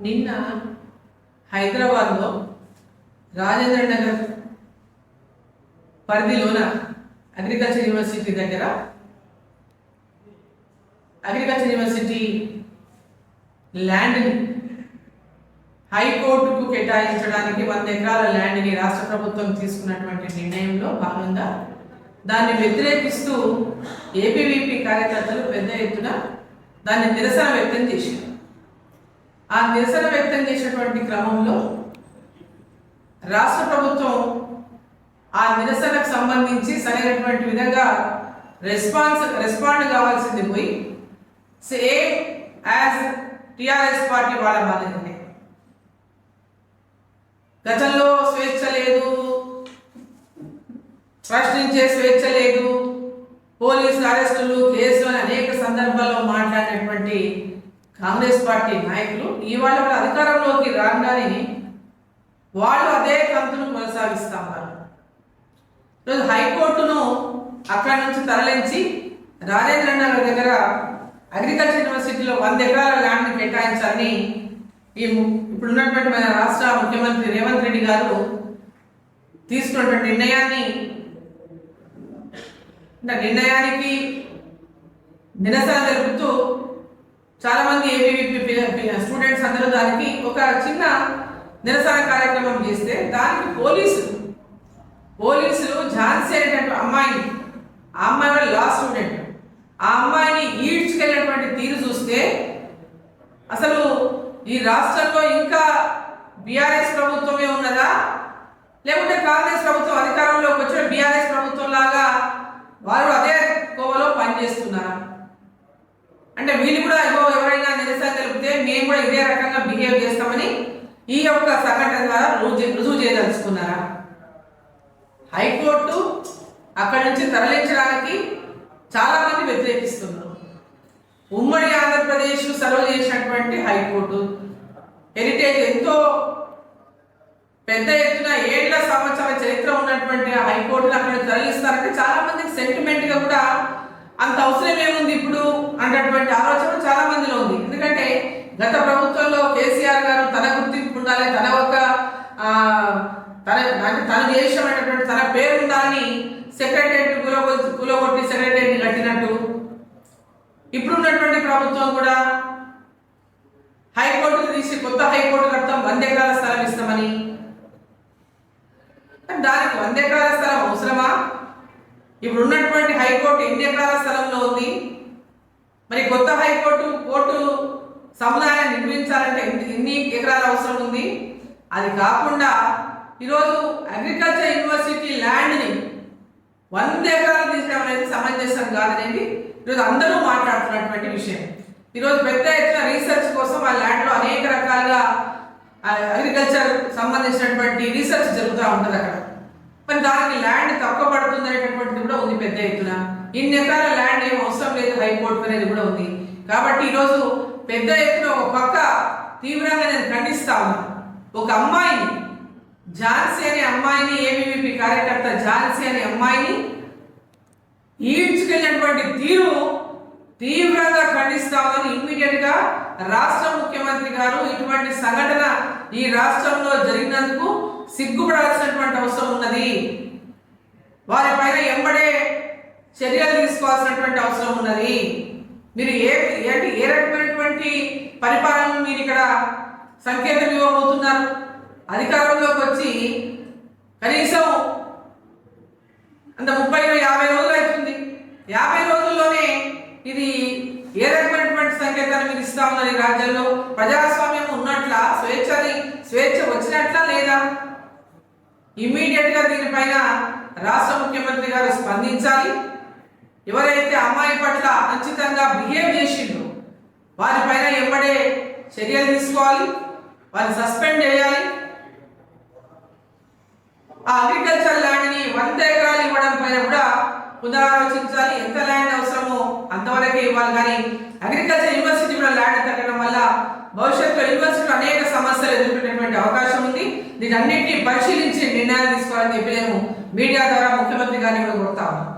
నిన్న హైదరాబాద్లో Rajendra Nagar పరిధిలోన agriculture university దగ్గర అగ్రికల్చర్ యూనివర్సిటీ ల్యాండ్ని హైకోర్టుకు కేటాయించడానికి 100 ఎకరాల ల్యాండ్ని రాష్ట్ర ప్రభుత్వం తీసుకున్నటువంటి నిర్ణయంలో భాగంగా దాన్ని వ్యతిరేకిస్తూ ఏబీవీపీ కార్యకర్తలు పెద్ద ఎత్తున దాన్ని నిరసన వ్యక్తం చేశారు. ఆ నిరసన వ్యక్తం చేసినటువంటి క్రమంలో రాష్ట్ర ప్రభుత్వం ఆ నిరసనకు సంబంధించి సరైనటువంటి విధంగా రెస్పాండ్ కావాల్సింది పోయి సేమ్ యాజ్ టిఆర్ఎస్ పార్టీ వాళ్ళ మాదిరిగానే గతంలో స్వేచ్ఛ లేదు, ప్రశ్నించే స్వేచ్ఛ లేదు, పోలీసు అరెస్టులు కేసులు అని అనేక సందర్భాల్లో మాట్లాడినటువంటి కాంగ్రెస్ పార్టీ నాయకులు ఇవాళ అధికారంలోకి రాగానే వాళ్ళు అదే కంతును కొనసాగిస్తా ఉన్నారు. ఈరోజు హైకోర్టును అక్కడి నుంచి తరలించి రాజేంద్ర నగర్ దగ్గర అగ్రికల్చర్ యూనివర్సిటీలో 100 ఎకరాల ల్యాండ్ని కేటాయించాలని ఇప్పుడున్నటువంటి మన రాష్ట్ర ముఖ్యమంత్రి రేవంత్ రెడ్డి గారు తీసుకున్నటువంటి నిర్ణయానికి నిరసన తెలుపుతూ చాలా మంది ఏబీవీపీ స్టూడెంట్స్ అందరూ దానికి ఒక చిన్న నిరసన కార్యక్రమం చేస్తే దానికి పోలీసులు ఝాన్సీ అనేటువంటి అమ్మాయి వాళ్ళ లా స్టూడెంట్ ఆ అమ్మాయిని ఈడ్చుకెళ్ళినటువంటి తీరు చూస్తే అసలు ఈ రాష్ట్రంలో ఇంకా బీఆర్ఎస్ ప్రభుత్వమే ఉన్నదా, లేకుంటే కాంగ్రెస్ ప్రభుత్వం అధికారంలోకి వచ్చిన బీఆర్ఎస్ ప్రభుత్వం లాగా వారు అదే కోవలో పనిచేస్తున్నారా? అంటే వీళ్ళు కూడా ఎవరైనా నిరసన తెలిపితే మేము కూడా ఇదే రకంగా బిహేవ్ చేస్తామని ఈ యొక్క సంఘటన ద్వారా రుజువు చేయదలుచుకున్నారా? హైకోర్టు అక్కడి నుంచి తరలించడానికి చాలా మంది వ్యతిరేకిస్తున్నారు. ఉమ్మడి ఆంధ్రప్రదేశ్ సర్వ్ చేసినటువంటి హైకోర్టు హెరిటేజ్ ఎంతో పెద్ద ఎత్తున 7 సంవత్సరాల చరిత్ర ఉన్నటువంటి హైకోర్టును అక్కడ తరలిస్తారంటే చాలా మందికి సెంటిమెంట్ గా కూడా అంత అవసరం ఏముంది ఇప్పుడు అన్నటువంటి ఆలోచన చాలా మందిలో ఉంది. ఎందుకంటే గత ప్రభుత్వంలో కేసీఆర్ గారు తన గుర్తింపు ఉండాలి, తన ఒక తను చేసినటువంటి తన పేరు ఉండాలని సెక్రటరియట్ కూలగొట్టి సెక్రటరియట్ కట్టినట్టు ఇప్పుడున్నటువంటి ప్రభుత్వం కూడా హైకోర్టుకు తీసి కొత్త హైకోర్టు కడతాం, 100 ఎకరాల స్థలం ఇస్తామని. దానికి 100 ఎకరాల స్థలం అవసరమా? ఇప్పుడు ఉన్నటువంటి హైకోర్టు ఎన్ని ఎకరాల స్థలంలో ఉంది? మరి కొత్త కోర్టు సముదాయాన్ని నిర్మించాలంటే ఎన్ని ఎకరాల అవసరం ఉంది? అది కాకుండా ఈరోజు అగ్రికల్చర్ యూనివర్సిటీ ల్యాండ్ని 100 ఎకరాలు తీసుకోవడం అనేది సమంజసం కాదనేది ఈరోజు అందరూ మాట్లాడుతున్నటువంటి విషయం. ఈరోజు పెద్ద ఎత్తున రీసెర్చ్ కోసం ఆ ల్యాండ్లో అనేక రకాలుగా అగ్రికల్చర్ సంబంధించినటువంటి రీసెర్చ్ జరుగుతూ ఉంటుంది అక్కడ. మరి దానికి ల్యాండ్ తక్కువ పడుతుంది అనేటటువంటిది కూడా ఉంది పెద్ద ఎత్తున. ఇన్ని ఎకరాల ల్యాండ్ ఏం అవసరం లేదు హైకోర్టు అనేది కూడా ఉంది. కాబట్టి ఈరోజు పెద్ద ఎత్తున ఒక పక్క తీవ్రంగా నేను ఖండిస్తా ఉన్నాను. ఒక అమ్మాయిని ఝాన్సీ అనే అమ్మాయిని ఏబీవీపీ కార్యకర్త ఝాన్సీ అనే అమ్మాయిని ఈడ్చుకెళ్ళినటువంటి తీరు తీవ్రంగా ఖండిస్తామని ఇమ్మీడియట్ గా రాష్ట్ర ముఖ్యమంత్రి గారు ఇటువంటి సంఘటన ఈ రాష్ట్రంలో జరిగినందుకు సిగ్గుపడాల్సినటువంటి అవసరం ఉన్నది. వారిపైన ఎంబడే చర్యలు తీసుకోవాల్సినటువంటి అవసరం ఉన్నది. మీరు ఏ రకమైనటువంటి పరిపాలన మీరు ఇక్కడ సంకేతం ఇవ్వబోతున్నారు? అధికారంలోకి వచ్చి కనీసం అంత 30-50 రోజులు అవుతుంది. 50 రోజుల్లోనే ఇది ఏ రకమైనటువంటి సంకేతాన్ని మీరు ఇస్తా ఉన్నారు? ఈ రాజ్యంలో ప్రజాస్వామ్యం ఉన్నట్లా, స్వేచ్ఛ వచ్చినట్లా లేదా? ఇమ్మీడియట్ గా దీనిపైన రాష్ట్ర ముఖ్యమంత్రి గారు స్పందించాలి. ఎవరైతే అమ్మాయి పట్ల అనుచితంగా బిహేవ్ చేసిండ్రో వారిపైన ఎంబడే చర్యలు తీసుకోవాలి, వారిని సస్పెండ్ చేయాలి. ఆ అగ్రికల్చర్ ల్యాండ్ని 100 ఎకరాలు ఇవ్వడం పైన కూడా పునరాలోచించాలి. ఎంత ల్యాండ్ అవసరమో అంతవరకే ఇవ్వాలి. కానీ అగ్రికల్చర్ యూనివర్సిటీ కూడా ల్యాండ్ తగ్గడం వల్ల భవిష్యత్తులో యూనివర్సిటీలో అనేక సమస్యలు ఎదుర్కొనేటువంటి అవకాశం ఉంది. దీని అన్నింటినీ పరిశీలించి నిర్ణయాలు తీసుకోవాలని చెప్పి నేను మీడియా ద్వారా ముఖ్యమంత్రి గారిని కూడా కోరుతా ఉన్నాను.